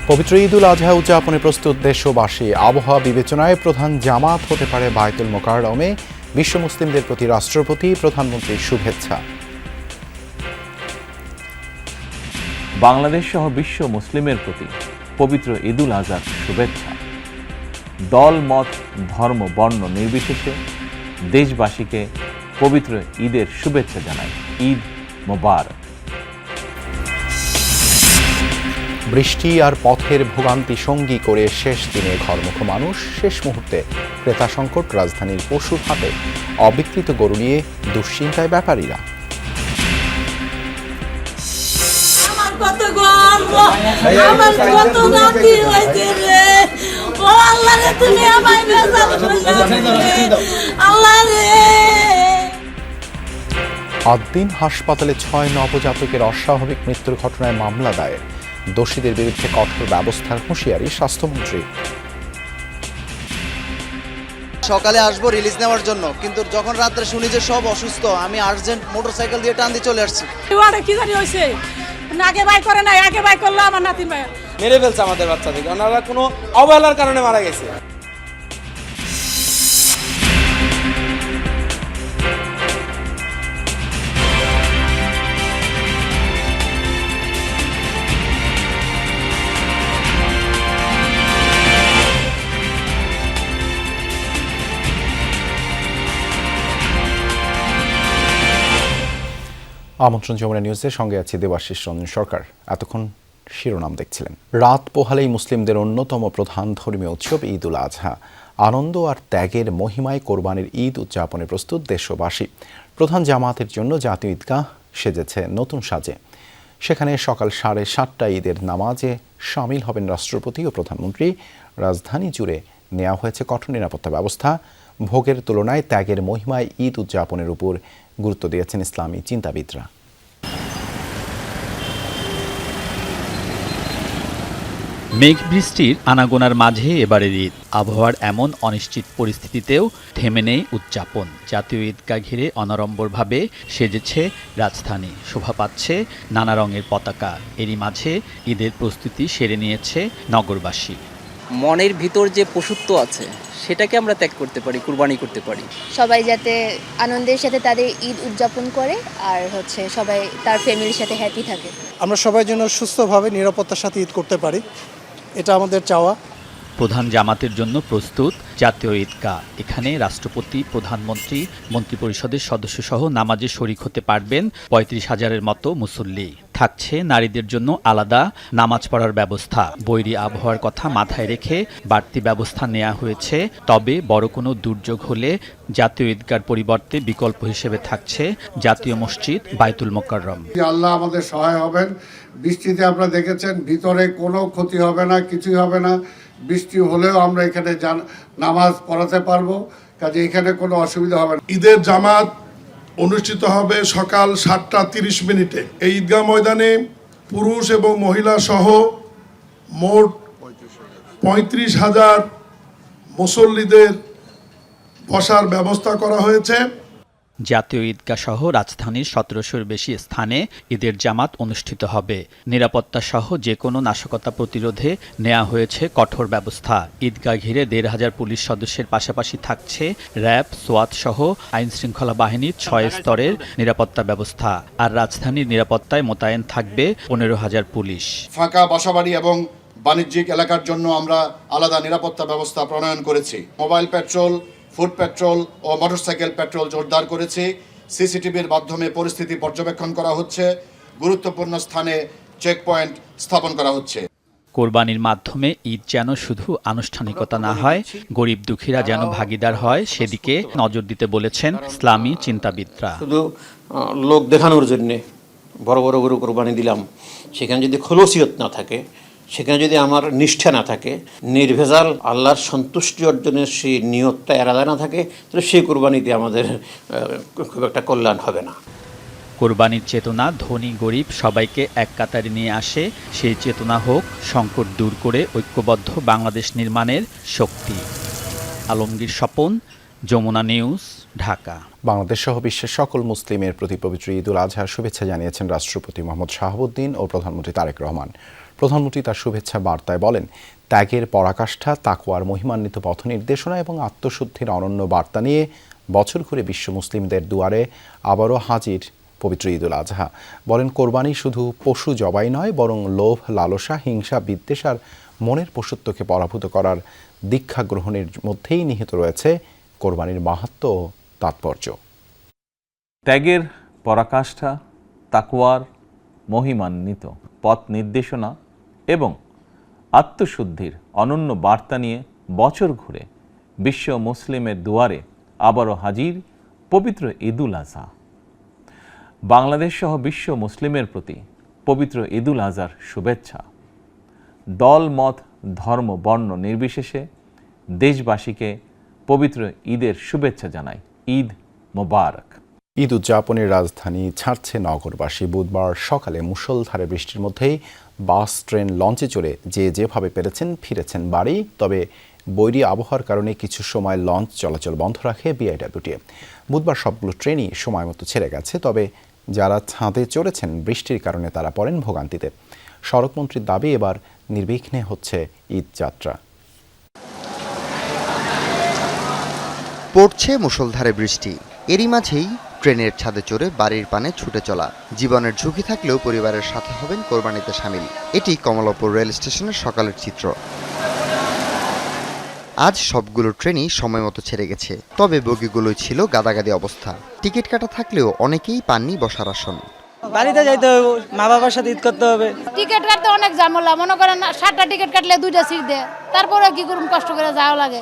পবিত্র ঈদুল আজহা উদযাপনে প্রস্তুত দেশবাসী। আবহাওয়া বিবেচনায় প্রধান জামাত হতে পারে বায়তুল মোকাররমে। বিশ্ব মুসলিমদের প্রতি রাষ্ট্রপতি প্রধানমন্ত্রীর শুভেচ্ছা। বাংলাদেশ সহ বিশ্ব মুসলিমের প্রতি পবিত্র ঈদুল আজহার শুভেচ্ছা। দল মত ধর্ম বর্ণ নির্বিশেষে দেশবাসীকে পবিত্র ঈদের শুভেচ্ছা জানায়। ঈদ মোবারক। বৃষ্টি আর পথের ভোগান্তি সঙ্গী করে শেষ দিনে ঘরমুখ মানুষ। শেষ মুহূর্তে ক্রেতা সংকট। রাজধানীর পশুর হাটে অবিক্রিত গরু নিয়ে দুশ্চিন্তায় ব্যাপারীরা। আদ্দিন হাসপাতালে 6 নবজাতকের অস্বাভাবিক মৃত্যুর ঘটনায় মামলা দায়ের। দোষীদের বিরুদ্ধে কঠোর ব্যবস্থার হুঁশিয়ারি স্বাস্থ্যমন্ত্রী। সকালে আসবো রিলিজ নেওয়ার জন্য, কিন্তু যখন রাত্রে শুনি যে সব অসুস্থ, আমি আর্জেন্ট মোটরসাইকেল দিয়ে টান দিয়ে চলে আসছি। কি জানি হয়েছে, আগে বাই করে নাই, আগে বাই করলো আমার নাতিন ভাই মেরে ফেলছে আমাদের বাচ্চাদেরকে। ওনারা কোনো অবহেলার কারণে মারা গেছে। আমন্ত্রণ যমুনা নিউজের সঙ্গে আছি দেবাশিস রঞ্জন সরকার। এতক্ষণ শিরোনাম দেখছিলেন। রাত পোহালেই মুসলিমদের অন্যতম প্রধান ধর্মীয় উৎসব ঈদুল আজহা। আনন্দ আর ত্যাগের মহিমায় কোরবানির ঈদ উদযাপনে প্রস্তুত দেশবাসী। প্রধান জামাতের জন্য জাতীয় ঈদগাহ সেজেছে নতুন সাজে। সেখানে সকাল 7:30 ঈদের নামাজে শামিল হবেন রাষ্ট্রপতি ও প্রধানমন্ত্রী। রাজধানী জুড়ে নেওয়া হয়েছে কঠোর নিরাপত্তা ব্যবস্থা। ভোগের তুলনায় ত্যাগের মহিমায় ঈদ উদযাপনের উপর গুরুত্ব দিয়েছেন ইসলামী চিন্তাবিদরা। মেঘ বৃষ্টির আনাগোনার মাঝে এবারের ঈদ। আবহাওয়ার এমন অনিশ্চিত পরিস্থিতিতেও থেমে নেই উদযাপন। জাতীয় ঈদগাহ ঘিরে অনাড়ম্বরভাবে সেজেছে রাজধানী। শোভা পাচ্ছে নানা রঙের পতাকা। এরই মাঝে ঈদের প্রস্তুতি সেরে নিয়েছে নগরবাসী। মনের ভিতর যে পশুত্ব আছে সেটাকে আমরা ত্যাগ করতে পারি, কুরবানি করতে পারি। সবাই যাতে আনন্দের সাথে তাদের ঈদ উদযাপন করে আর সবাই তার ফ্যামিলির সাথে হ্যাপি থাকে। আমরা সবাই যেন সুস্থভাবে নিরাপত্তার সাথে ঈদ করতে পারি, এটা আমাদের চাওয়া। প্রধান জামাতের জন্য প্রস্তুত জাতীয় ঈদগাহ। এখানে রাষ্ট্রপতি, প্রধানমন্ত্রী, মন্ত্রিপরিষদের সদস্যসহ নামাজে শরিক হতে পারবেন 35,000-এর মতো মুসল্লি। থাকছে নারীদের জন্য আলাদা নামাজ পড়ার ব্যবস্থা। বৈরী আবহাওয়ার কথা মাথায় রেখে বাড়তি ব্যবস্থা নেওয়া হয়েছে। তবে বড় কোনো দুর্যোগ হলে জাতীয় ঈদগাহর পরিবর্তে বিকল্প হিসেবে থাকছে জাতীয় মসজিদ বায়তুল মোকাররম। আল্লাহ আমাদের সহায় হবেন। বৃষ্টিতে আপনারা দেখেছেন ভিতরে কোনো ক্ষতি হবে না, কিছুই হবে না। বৃষ্টি হলেও আমরা এখানে নামাজ পড়াতে পারবো, কাজে এখানে কোনো অসুবিধা হবে না। ঈদের জামাত অনুষ্ঠিত হবে সকাল 7:30 এই ঈদগাহ ময়দানে পুরুষ এবং মহিলা সহ মোট 35,000 মুসল্লিদের বসার ব্যবস্থা করা হয়েছে। জাতীয় ঈদগাহ সহ রাজধানীর 1700-এর বেশি স্থানে ঈদের জামাত অনুষ্ঠিত হবে। নিরাপত্তা সহ যে কোনো নাশকতা প্রতিরোধে নেওয়া হয়েছে কঠোর ব্যবস্থা। ঈদগাহ ঘিরে 1,500 পুলিশ সদস্যের পাশাপাশি থাকছে র্যাব, সোয়াত সহ আইনশৃঙ্খলা বাহিনীর 6 স্তরের নিরাপত্তা ব্যবস্থা। আর রাজধানীর নিরাপত্তায় মোতায়েন থাকবে 15,000 পুলিশ। ফাঁকা বাসাবাড়ি এবং বাণিজ্যিক এলাকার জন্য আমরা আলাদা নিরাপত্তা ব্যবস্থা প্রণয়ন করেছি। মোবাইল পেট্রোল, ফুড পেট্রোল ও মোটরসাইকেল পেট্রোল জোরদার করেছি। সিসিটিভির মাধ্যমে পরিস্থিতি পর্যবেক্ষণ করা হচ্ছে। গুরুত্বপূর্ণ স্থানে চেকপয়েন্ট স্থাপন করা হচ্ছে। কোরবানির মাধ্যমে ঈদ যেন শুধু আনুষ্ঠানিকতা না হয়, গরিব দুঃখীরা যেন ভাগিদার হয়, সেদিকে নজর দিতে বলেছেন ইসলামী চিন্তাবিদরা। শুধু লোক দেখানোর জন্যে বড় বড় গরু কোরবানি দিলাম, সেখানে যদি খলুসিয়ত না থাকে, সেখানে যদি আমার নিষ্ঠা না থাকে, নির্ভেজাল আল্লাহর সন্তুষ্টি অর্জনের সেই নিয়তটা এড়ালে না থাকে, তাহলে সেই কোরবানিতে আমাদের খুব একটা কল্যাণ হবে না। কোরবানির চেতনা ধনী গরিব সবাইকে এক কাতারে নিয়ে আসে। সেই চেতনা হোক সংকট দূর করে ঐক্যবদ্ধ বাংলাদেশ নির্মাণের শক্তি। আলমগীর স্বপন, যমুনা নিউজ, ঢাকা। বাংলাদেশ সহ বিশ্বের সকল মুসলিমের প্রতি পবিত্র ঈদুল আজহার শুভেচ্ছা জানিয়েছেন রাষ্ট্রপতি মোহাম্মদ শাহাবুদ্দিন ও প্রধানমন্ত্রী তারেক রহমান। প্রধানমন্ত্রী তার শুভেচ্ছা বার্তায় বলেন, ত্যাগের পরাকাষ্ঠা, তাকওয়ার মহিমান্বিত পথ নির্দেশনা এবং আত্মশুদ্ধির অনন্য বার্তা নিয়ে বছর ঘুরে বিশ্ব মুসলিমদের দুয়ারে আবারও হাজির পবিত্র ঈদুল আজহা। বলেন, কোরবানি শুধু পশু জবাই নয়, বরং লোভ, লালসা, হিংসা, বিদ্বেষ আর মনের পশুত্বকে পরাভূত করার দীক্ষা গ্রহণের মধ্যেই নিহিত রয়েছে কোরবানির মাহাত্ম্য ও তাৎপর্য। ত্যাগের পরাকাষ্ঠা, তাকওয়ার মহিমান্বিত পথ নির্দেশনা এবং আত্মশুদ্ধির অনন্য বার্তা নিয়ে বছর ঘুরে বিশ্ব মুসলিমের দুয়ারে আবারও হাজির পবিত্র ঈদুল আজহা। বাংলাদেশ সহ বিশ্ব মুসলিমের প্রতি পবিত্র ঈদুল আজহার শুভেচ্ছা। দল, মত, ধর্ম, বর্ণ নির্বিশেষে দেশবাসীকে পবিত্র ঈদের শুভেচ্ছা জানাই। ঈদ মোবারক। ঈদ উদযাপনের রাজধানী ছাড়ছে নগরবাসী। বুধবার সকালে মুষলধারে বৃষ্টির মধ্যেই বাস, ট্রেন, লঞ্চে চড়ে যে যেভাবে পেরেছেন ফিরেছেন বাড়ি। তবে বৈরী আবহাওয়ার কারণে কিছু সময় লঞ্চ চলাচল বন্ধ রাখে বিআইডব্লিউটিএ। বুধবার সবগুলো ট্রেনই সময় মতো ছেড়ে গেছে। তবে যারা ছাদে চড়েছেন বৃষ্টির কারণে তারা পড়েন ভোগান্তিতে। সড়কমন্ত্রীর দাবি, এবার নির্বিঘ্নে হচ্ছে ঈদ যাত্রা। পড়ছে মুষলধারে বৃষ্টি, এরই মাঝেই ট্রেনের ছাদে চড়ে বাড়ির পানে ছুটে চলা। জীবনের ঝুঁকি থাকলেও পরিবারের সাথে হবেন কোরবানিতে শামিল। এটি কমলাপুর রেল স্টেশনের সকালের চিত্র। আজ সবগুলো ট্রেনই সময় মতো ছেড়ে গেছে, তবে বগিগুলোই ছিল গাদাগাদি অবস্থা। টিকিট কাটা থাকলেও অনেকেই পাননি বসার আসন। বাড়িতে যাইতে হবে, মা বাবার সাথে ঈদ করতে হবে। টিকিট কাটতে অনেক ঝামেলা, মনে করেন 7টা টিকিট কাটলে 2টা সিট দেয়, তারপরে কি করুন, কষ্ট করে যাওয়া লাগে।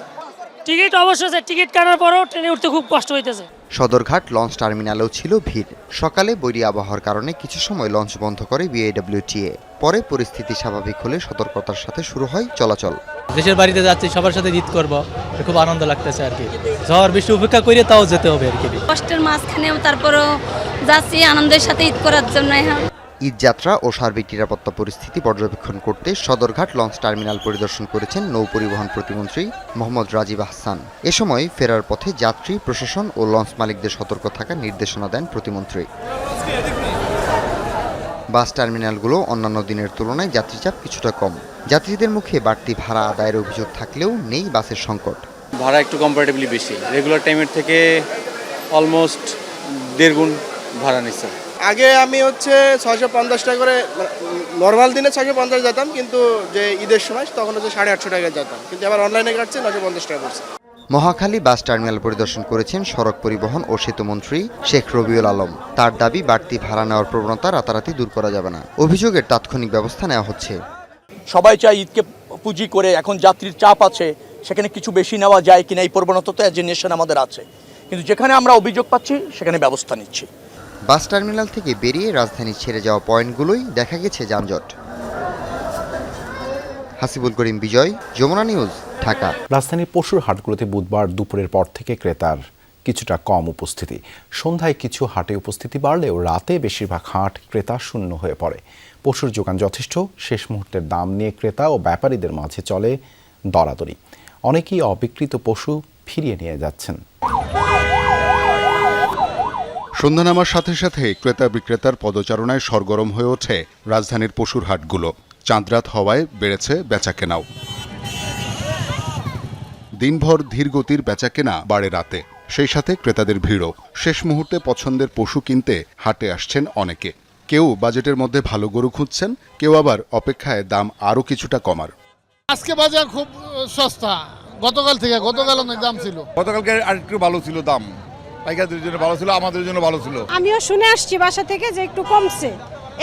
টিকিট অবশ্যই, টিকিট কাটার পরও ট্রেনে উঠতে খুব কষ্ট হইতেছে। সদরঘাট লঞ্চ টার্মিনালেও ছিল ভিড়। সকালে বৈরী আবহাওয়ার কারণে কিছু সময় লঞ্চ বন্ধ করে বিআইডব্লিউটিএ। পরে পরিস্থিতি স্বাভাবিক হলে সতর্কতার সাথে শুরু হয় চলাচল। দেশের বাড়িতে যাচ্ছি, সবার সাথে ঈদ করব, খুব আনন্দ লাগতেছে আর কি। ঝড় বৃষ্টি উপেক্ষা করে তাও যেতে হবে আর কি। কষ্টের মাঝখানেও তারপরও যাচ্ছি আনন্দের সাথে ঈদ করার জন্য। ঈদ যাত্রা ও সার্বিক নিরাপত্তা পরিস্থিতি পর্যবেক্ষণ করতে সদরঘাট লঞ্চ টার্মিনাল পরিদর্শন করেছেন নৌ পরিবহন প্রতিমন্ত্রী মোহাম্মদ রাজীব আহসান। এ সময় ফেরার পথে যাত্রী, প্রশাসন ও লঞ্চ মালিকদের সতর্ক থাকার নির্দেশনা দেন প্রতিমন্ত্রী। বাস টার্মিনালগুলো অন্যান্য দিনের তুলনায় যাত্রীচাপ কিছুটা কম। যাত্রীদের মুখে বাড়তি ভাড়া আদায়ের অভিযোগ থাকলেও নেই বাসের সংকট। ভাড়া একটু কম্পারেটিভলি বেশি, রেগুলার টাইমের থেকে অলমোস্ট 1.5 গুণ ভাড়া নিচ্ছে। আগে আমি 650 টাকা করে, নর্মাল দিনে 650 যেতাম, কিন্তু যে ঈদের সময় তখন 850 টাকা যেতাম, কিন্তু আবার অনলাইনে কাটছে 950 টাকা পড়ছে। মহাখালী বাস টার্মিনাল পরিদর্শন করেছেন সড়ক পরিবহন ও সেতুমন্ত্রী শেখ রবিউল আলম। তার দাবি, বাড়তি ভাড়া নেওয়ার প্রবণতা রাতারাতি দূর করা যাবে না। অভিযোগের তাৎক্ষণিক ব্যবস্থা নেওয়া হচ্ছে। সবাই চায় ঈদকে পুঁজি করে, এখন যাত্রীর চাপ আছে, সেখানে কিছু বেশি নেওয়া যায় কিনা এই প্রবণতা তো এজেনেশন আমাদের আছে, কিন্তু যেখানে আমরা অভিযোগ পাচ্ছি সেখানে ব্যবস্থা নিচ্ছি। বাস টার্মিনাল থেকে বেরিয়ে রাজধানী ছেড়ে যাওয়া পয়েন্টগুলোই দেখা গেছে যানজট। হাসিবুল করিম, বিজয়, যমুনা নিউজ, ঢাকা। রাজধানীর পশুর হাটগুলোতে বুধবার দুপুরের পর থেকে ক্রেতার কিছুটা কম উপস্থিতি। সন্ধ্যায় কিছু হাটে উপস্থিতি বাড়লেও রাতে বেশিরভাগ হাট ক্রেতা শূন্য হয়ে পড়ে। পশুর যোগান যথেষ্ট, শেষ মুহূর্তের দাম নিয়ে ক্রেতা ও ব্যাপারীদের মাঝে চলে দরাদরি। অনেকেই অবিক্রিত পশু ফিরিয়ে নিয়ে যাচ্ছেন। সন্ধ্যা নামার সাথে সাথে ক্রেতা বিক্রেতার পদচারণায় সরগরম হয়ে ওঠে রাজধানীর পশুর হাটগুলো। চাঁদরাত হওয়ায় বেড়েছে বেচাকেনাও। দিনভর ধীর গতির বেচাকেনা বাড়ে রাতে, সেই সাথে ক্রেতাদের ভিড়ও। শেষ মুহূর্তে পছন্দের পশু কিনতে হাটে আসছেন অনেকে। কেউ বাজেটের মধ্যে ভালো গরু খুঁজছেন, কেউ আবার অপেক্ষায় দাম আরও কিছুটা কমার। আজকে বাজার খুব সস্তা, গতকাল অনেক দাম ছিল। গতকালকে আরেকটু ভালো ছিল দাম, পাইকারদের জন্য ভালো ছিল, আমাদের জন্য ভালো ছিল। আমিও শুনে আসছি বাসা থেকে যে একটু কমছে,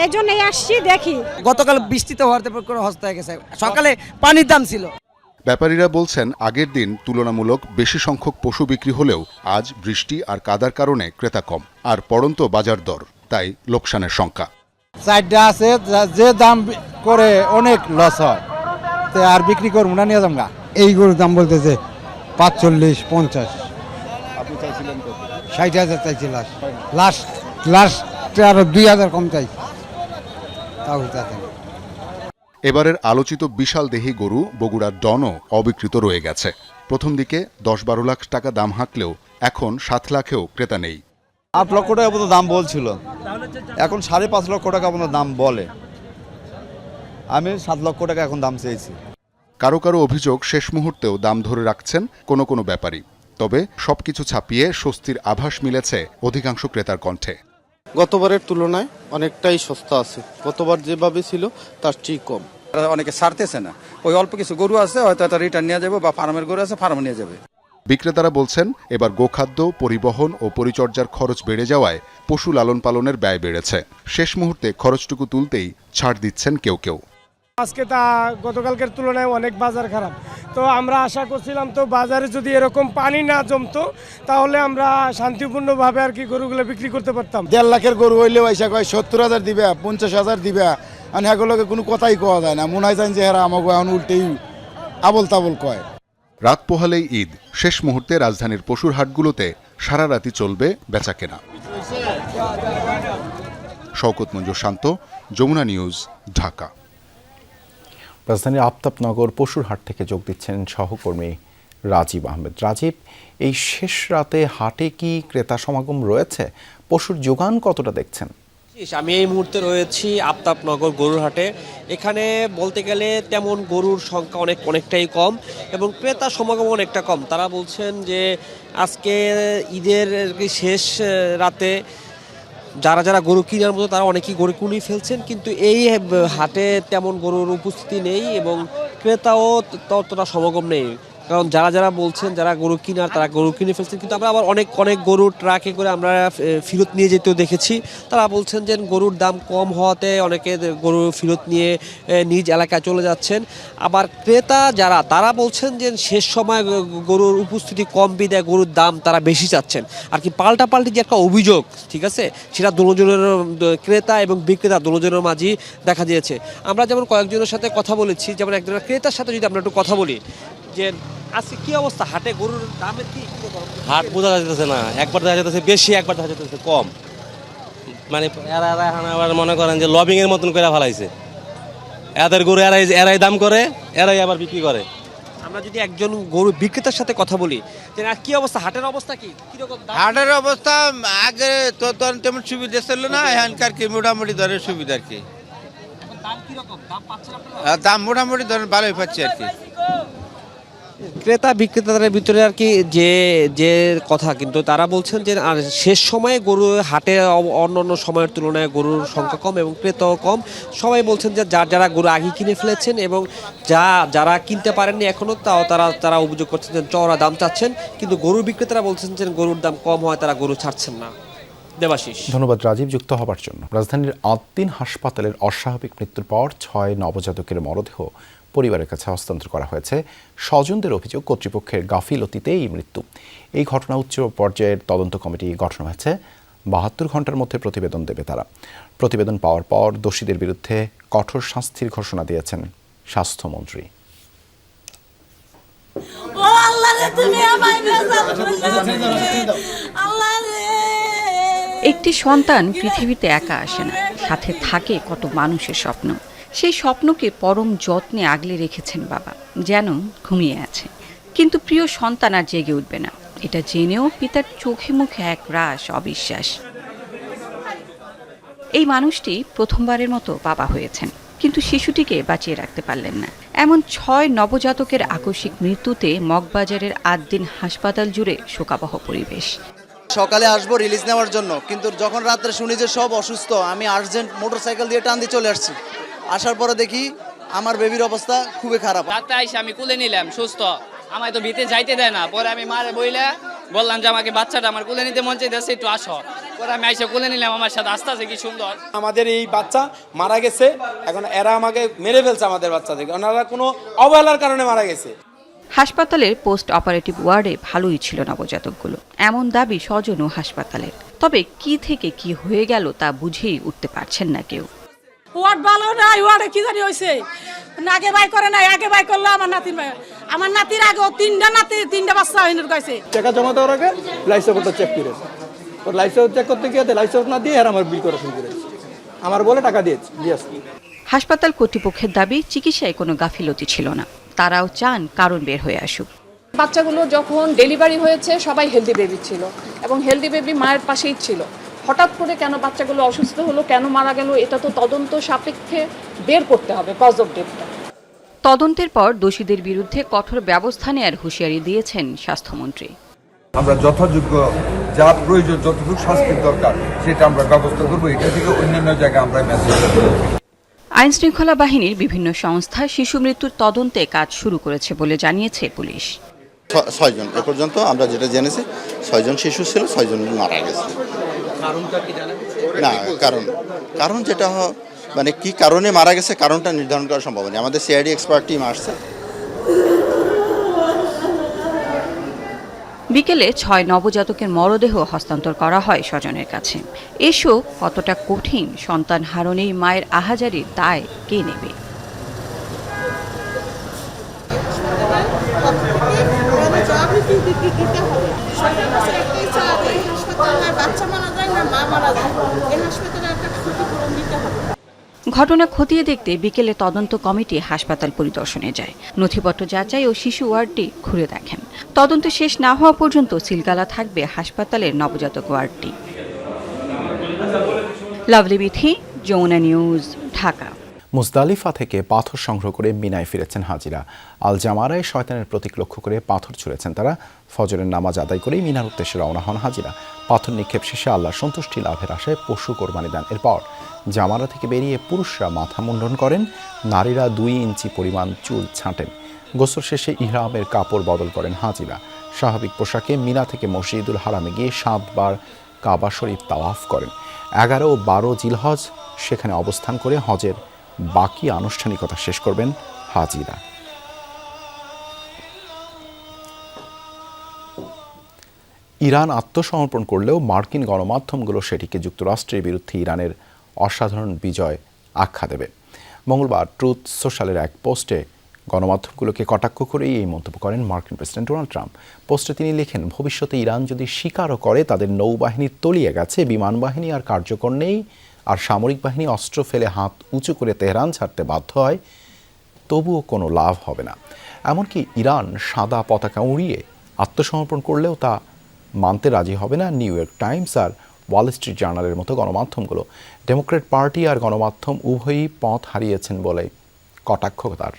এই জন্যই আসছি, দেখি। গতকাল বৃষ্টিতে হওয়াতে করে হস্ত হয়ে গেছে, সকালে পানির দাম ছিল। ব্যাপারীরা বলছেন, আগের দিন তুলনামূলক বেশি সংখ্যক পশু বিক্রি হলেও আজ বৃষ্টি আর কাদার কারণে ক্রেতা কম, আর পড়ন্ত বাজার দর, তাই লোকসানের শঙ্কা। চারটা আছে, যে দাম করে অনেক লস হয়, আর বিক্রি করবো না, নিয়ে যাবো। এই গরুর দাম বলতেছে 45-50। আপনি চাইছিলেন 60,000 চাইছি লাস্ট আরো 2,000 কম চাই, তাও চাইছেন। এবারের আলোচিত বিশাল দেহি গরু বগুড়ার ডনও অবিকৃত রয়ে গেছে। প্রথম দিকে 10-12 লাখ টাকা দাম হাঁকলেও এখন 7 লাখেও ক্রেতা নেই। 8 লক্ষ টাকা পর্যন্ত দাম বলছিল, এখন 5.5 লক্ষ টাকা পর্যন্ত দাম বলে। আমি 7 লক্ষ টাকা এখন দাম চেয়েছি। কারো কারো অভিযোগ শেষ মুহূর্তেও দাম ধরে রাখছেন কোনো কোনো ব্যাপারী। তবে সবকিছু ছাপিয়ে স্বস্তির আভাস মিলেছে অধিকাংশ ক্রেতার কণ্ঠে। গতবারের তুলনায় অনেকটাই সস্তা আছে, গতবার যেভাবে ছিল তার চেয়ে কম। অনেকে ছাড়তেছে না, ওই অল্প কিছু গরু আছে হয়তো এটা রিটার্ন নিয়ে যাবে, বা ফার্মের গরু আছে ফার্মে নিয়ে যাবে। বিক্রেতারা বলছেন এবার গোখাদ্য, পরিবহন ও পরিচর্যার খরচ বেড়ে যাওয়ায় পশু লালন পালনের ব্যয় বেড়েছে। শেষ মুহূর্তে খরচটুকু তুলতেই ছাড় দিচ্ছেন কেউ কেউ। আজকে তা গতকালকের তুলনায় অনেক বাজার খারাপ, তো আমরা আশা করছিলাম তো বাজারে যদি এরকম পানি না জমতো তাহলে আমরা শান্তিপূর্ণভাবে আর কি গরুগুলো বিক্রি করতে পারতাম। 1.5 লাখের গরু হইলেও আইসা কয় 70,000 দিবে, 50,000 দিবে, আর এগুলোকে কোনো কথাই কওয়া যায় না। মনে হয় যে হেরা আমাকে এখন উল্টেই আবল তাবল কয়। রাত পোহালেই ঈদ, শেষ মুহূর্তে রাজধানীর পশুর হাটগুলোতে সারা রাতি চলবে বেচাকেনা। শওকত মঞ্জুর শান্ত, যমুনা নিউজ, ঢাকা। রাজধানীর আফতাবনগর পশুর হাট থেকে যোগ দিচ্ছেন সহকর্মী রাজীব আহমেদ। রাজীব, এই শেষ রাতে হাটে কি ক্রেতা সমাগম রয়েছে? পশুর যোগান কতটা দেখছেন? আমি এই মুহূর্তে রয়েছি আফতাবনগর গরুর হাটে। এখানে বলতে গেলে তেমন গরুর সংখ্যা অনেকটাই কম এবং ক্রেতা সমাগম অনেকটা কম। তারা বলছেন যে আজকে ঈদের শেষ রাতে যারা যারা গরু কেনার মতো তারা অনেকেই গরু কিনে ফেলছেন, কিন্তু এই হাটে তেমন গরুর উপস্থিতি নেই এবং ক্রেতাও ততটা সমাগম নেই। কারণ যারা যারা বলছেন যারা গরু কিনার তারা গরু কিনে ফেলছেন, কিন্তু আমরা আবার অনেক গরু ট্রাকে করে আমরা ফেরত নিয়ে যেতেও দেখেছি। তারা বলছেন যে গরুর দাম কম হওয়াতে অনেকে গরু ফেরত নিয়ে নিজ এলাকায় চলে যাচ্ছেন। আবার ক্রেতা যারা তারা বলছেন যে শেষ সময় গরুর উপস্থিতি কম বিদায় গরুর দাম তারা বেশি চাচ্ছেন আর কি। পাল্টাপাল্টি যে একটা অভিযোগ, ঠিক আছে, সেটা দুজনের ক্রেতা এবং বিক্রেতা দুজনের মাঝেই দেখা দিয়েছে। আমরা যেমন কয়েকজনের সাথে কথা বলেছি, যেমন একজনের ক্রেতার সাথে যদি আমরা একটু কথা বলি যে আজকে কি অবস্থা হাটে গরুর দামের কি? হাট বোঝা যাচ্ছে না, একবার দেখা যাচ্ছে বেশি, একবার দেখা যাচ্ছে কম। মানে এরা এখন আবার মনে করেন যে লবিং এর মতন করে ফেলাইছে। এদের গরু এরাই দাম করে, এরাই আবার বিক্রি করে। আমরা যদি একজন গরু বিক্রেতার সাথে কথা বলি যে কি অবস্থা, হাটের অবস্থা কি কিরকম? হাটের অবস্থা আগে তো তেমন সুবিধা ছিল না, এখানকার কি মোটামুটি ধরনের সুবিধা আর কি। দাম কিরকম দাম পাচ্ছেন আপনারা? দাম মোটামুটি ধরেন ভালোই পাচ্ছি আর কি। ক্রেতা বিক্রেতাদের ভিতরে আর কি যে কথা, কিন্তু তারা বলছেন যে আর শেষ সময়ে গরু হাটে অন্য সময়ের তুলনায় গরুর সংখ্যা কম এবং ক্রেতাও কম। সবাই বলছেন যে যারা গরু আগে কিনে ফেলেছেন এবং যারা কিনতে পারেননি এখনও তাও তারা অভিযোগ করছেন যে চওড়া দাম চাচ্ছেন, কিন্তু গরুর বিক্রেতারা বলছেন যে গরুর দাম কম হয় তারা গরু ছাড়ছেন না। দেবাশিস, ধন্যবাদ রাজীব যুক্ত হবার জন্য। রাজধানীর আদ্দিন হাসপাতালের অস্বাভাবিক মৃত্যুর পর 6 নবজাতকের মরদেহ পরিবারের কাছে হস্তান্তর করা হয়েছে। স্বজনদের অভিযোগ কর্তৃপক্ষের গাফিলতিতে এই মৃত্যু। এই ঘটনা উচ্চ পর্যায়ের তদন্ত কমিটি গঠন হয়েছে। 72 ঘন্টার মধ্যে প্রতিবেদন দেবে তারা। প্রতিবেদন পাওয়ার পর দোষীদের বিরুদ্ধে কঠোর শাস্তির ঘোষণা দিয়েছেন স্বাস্থ্যমন্ত্রী। একটি সন্তান পৃথিবীতে একা আসে না, সাথে থাকে কত মানুষের স্বপ্ন। সেই স্বপ্নকে পরম যত্নে আগলে রেখেছেন বাবা, যেন ঘুমিয়ে আছে। কিন্তু প্রিয় সন্তান আর জেগে উঠবে না, এটা জেনেও পিতার চোখে মুখে এক রাশ অবিশ্বাস। এই মানুষটি প্রথমবারের মতো বাবা হয়েছেন, কিন্তু শিশুটিকে বাঁচিয়ে রাখতে পারলেন না। এমন 6 নবজাতকের আকস্মিক মৃত্যুতে মগবাজারের আদ্দিন হাসপাতাল জুড়ে শোকাবহ পরিবেশ। সকালে আসবো রিলিজ নেওয়ার জন্য, কিন্তু যখন রাত্রে শুনি যে সব অসুস্থ, আমি আর্জেন্ট মোটরসাইকেল দিয়ে টান দিয়ে চলে আসছি। আসার পরে দেখি আমার বেবির অবস্থা খুবই খারাপ। রাতে আইসা আমি কুলে নিলাম সুস্থ, আমায় তো ভিতরে যাইতে দেয় না। পরে আমি মারে বইলে বললাম যে আমাকে বাচ্চাটা আমার কুলে নিতে মন চাইতেছে, একটু আসো। পরে আমি আইসা কুলে নিলাম, আমার সাথে আস্তে আস্তে কি সুন্দর। আমাদের এই বাচ্চা মারা গেছে, এখন এরা আমাকে মেরে ফেলছে আমাদের বাচ্চাদেরকে, ওনারা কোনো অবহেলার কারণে মারা গেছে। হাসপাতালের পোস্ট অপারেটিভ ওয়ার্ডে ভালোই ছিল নবজাতকগুলো, এমন দাবি স্বজন ও হাসপাতালের। তবে কি থেকে কি হয়ে গেল তা বুঝেই উঠতে পারছেন না কেউ। ওয়ার্ড ভালো নাই, ওয়ার্ডে কি জানি হয়েছে, আগে বাই করে নাই, আগে বাই করলো আমার নাতির আগে 3টা বাচ্চা হইন গাইছে। টাকা জমা দেওয়ার আগে লাইসেন্সটা চেক করে, ওর লাইসেন্স চেক করতে গিয়ে লাইসেন্স না দিয়ে আর আমার বিল করা শুরু করেছে, আমার বলে টাকা দিয়েছি। হাসপাতাল কর্তৃপক্ষের দাবি চিকিৎসায় কোনো গাফিলতি ছিল না, তারাও চান কারণ বের হয়ে আসুক। বাচ্চাগুলো যখন ডেলিভারি হয়েছে সবাই হেলদি বেবি ছিল এবং হেলদি বেবি মায়ের পাশেই ছিল। হঠাৎ করে কেন বাচ্চাগুলো অসুস্থ হলো, কেন মারা গেল, এটা তো তদন্ত সাপেক্ষে বের করতে হবে কজ অফ ডেথটা। তদন্তের পর দোষীদের বিরুদ্ধে কঠোর ব্যবস্থা নেয়ার হুঁশিয়ারি দিয়েছেন স্বাস্থ্যমন্ত্রী। আমরা যথাযোগ্য যা প্রয়োজন, যতটুকু শাস্তির দরকার সেটা আমরা ব্যবস্থা করবো। এটা থেকে অন্যান্য জায়গায় আমরা মেসেজ করব। আইন শৃঙ্খলা বাহিনীর বিভিন্ন সংস্থা শিশু মৃত্যুর তদন্তে কাজ শুরু করেছে বলে জানিয়েছে পুলিশ। 6 জন এ পর্যন্ত আমরা যেটা জেনেছি, 6 জন শিশু ছিল, 6 জন মারা গেছে। কারণটা কি জানেন? না, কারণ যেটা মানে কি কারণে মারা গেছে কারণটা নির্ধারণ করা সম্ভব নয়। আমাদের সিআইডি এক্সপার্ট টিম আসছে। বিকেলে 6 নবজাতকের মরদেহ হস্তান্তর করা হয় স্বজনের কাছে। এসো কতটা কঠিন, সন্তান হারানোই মায়ের আহাজারির দায় কে নেবে? ঘটনা খতিয়ে দেখতে বিকেলে তদন্ত কমিটি হাসপাতাল পরিদর্শনে যায়। নথিপত্র যাচাই ও শিশু ওয়ার্ডটি ঘুরে দেখেন। তদন্ত শেষ না হওয়া পর্যন্ত সিলগালা থাকবে হাসপাতালের নবজাতক ওয়ার্ডটি। লাভলি বিথি, যমুনা নিউজ, ঢাকা। মুজদালিফা থেকে পাথর সংগ্রহ করে মিনায় ফিরেছেন হাজিরা। আল জামারায় শয়তানের প্রতীক লক্ষ্য করে পাথর ছুঁড়েছেন তারা। ফজরের নামাজ আদায় করেই মিনার উদ্দেশ্যে রওনা হন হাজিরা। পাথর নিক্ষেপ শেষে আল্লাহর সন্তুষ্টি লাভের আশায় পশু কোরবানি দেন। এরপর জামারা থেকে বেরিয়ে পুরুষরা মাথা মুন্ডন করেন, নারীরা 2 ইঞ্চি পরিমাণ চুল ছাঁটেন। গোসল শেষে ইহরামের কাপড় বদল করেন হাজিরা। স্বাভাবিক পোশাকে মিনা থেকে মসজিদুল হারামে গিয়ে 7 বার কাবা শরীফ তাওয়াফ করেন। 11 ও 12 জিলহজ সেখানে অবস্থান করে হজের বাকি আনুষ্ঠানিকতা শেষ করবেন হাজিরা। ইরান আত্মসমর্পণ করলেও মার্কিন গণমাধ্যমগুলো সেটিকে যুক্তরাষ্ট্রের বিরুদ্ধে ইরানের অসাধারণ বিজয় আখ্যা দেবে। মঙ্গলবার ট্রুথ সোশ্যালের এক পোস্টে গণমাধ্যমগুলোকে কটাক্ষ করেই এই মন্তব্য করেন মার্কিন প্রেসিডেন্ট ডোনাল্ড ট্রাম্প। পোস্টে তিনি লেখেন, ভবিষ্যতে ইরান যদি স্বীকারও করে তাদের নৌবাহিনী তলিয়ে গেছে, বিমান বাহিনী আর কার্যকর নেই, আর সামরিক বাহিনী অস্ত্র ফেলে হাত উঁচু করে তেহরান ছাড়তে বাধ্য হয়, তবুও কোনো লাভ হবে না। এমনকি ইরান সাদা পতাকা উড়িয়ে আত্মসমর্পণ করলেও তা মানতে রাজি হবে না নিউ ইয়র্ক টাইমস আর ওয়াল স্ট্রিট জার্নালের মতো গণমাধ্যমগুলো। ডেমোক্র্যাট পার্টি আর গণমাধ্যম উভয়ই পথ হারিয়েছেন বলে কটাক্ষ তার।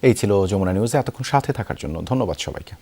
এই ছিল যমুনা নিউজে এতক্ষণ সাথে থাকার জন্য ধন্যবাদ সবাইকে।